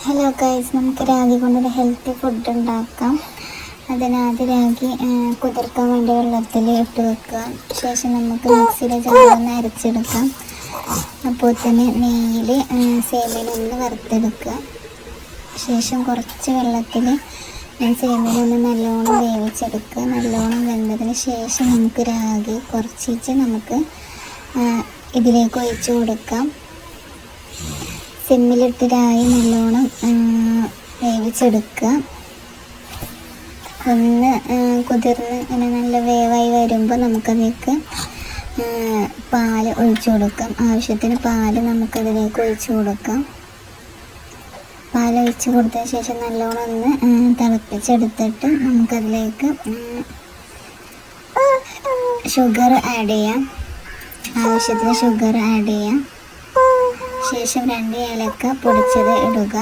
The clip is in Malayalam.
ഹലോ ഗൈസ്, നമുക്ക് രാഗി കൊണ്ടൊരു ഹെൽത്തി ഫുഡ് ഉണ്ടാക്കാം. അതിനാദ്യം രാഗി കുതിർക്കാൻ വേണ്ടി വെള്ളത്തിൽ ഇട്ട് വെക്കുക. ശേഷം നമുക്ക് മിക്സിയിൽ ജാറിൽ അരച്ചെടുക്കാം. അപ്പോൾ തന്നെ നെയ്യിൽ സേമിയനൊന്ന് വറുത്തെടുക്കുക. ശേഷം കുറച്ച് വെള്ളത്തിൽ സേമിയനൊന്ന് നല്ലോണം വേവിച്ചെടുക്കുക. നല്ലോണം വെന്തതിന് ശേഷം നമുക്ക് രാഗി കുറച്ചിട്ട് നമുക്ക് ഇതിലേക്ക് ഒഴിച്ച് കൊടുക്കാം. സിമ്മിലിട്ട് രാഗി നല്ലോണം വേവിച്ചെടുക്കുക. ഒന്ന് കുതിർന്ന് ഇങ്ങനെ നല്ല വേവായി വരുമ്പോൾ നമുക്കതിലേക്ക് പാൽ ഒഴിച്ചു കൊടുക്കാം. ആവശ്യത്തിന് പാൽ നമുക്കതിലേക്ക് ഒഴിച്ചു കൊടുക്കാം. പാൽ ഒഴിച്ച് കൊടുത്തതിന് ശേഷം നല്ലോണം ഒന്ന് തിളപ്പിച്ചെടുത്തിട്ട് നമുക്കതിലേക്ക് ഷുഗർ ആഡ് ചെയ്യാം. ആവശ്യത്തിന് ഷുഗർ ആഡ് ചെയ്യാം. ശേഷം 2 ഏലക്ക പൊടിച്ചത് ഇടുക.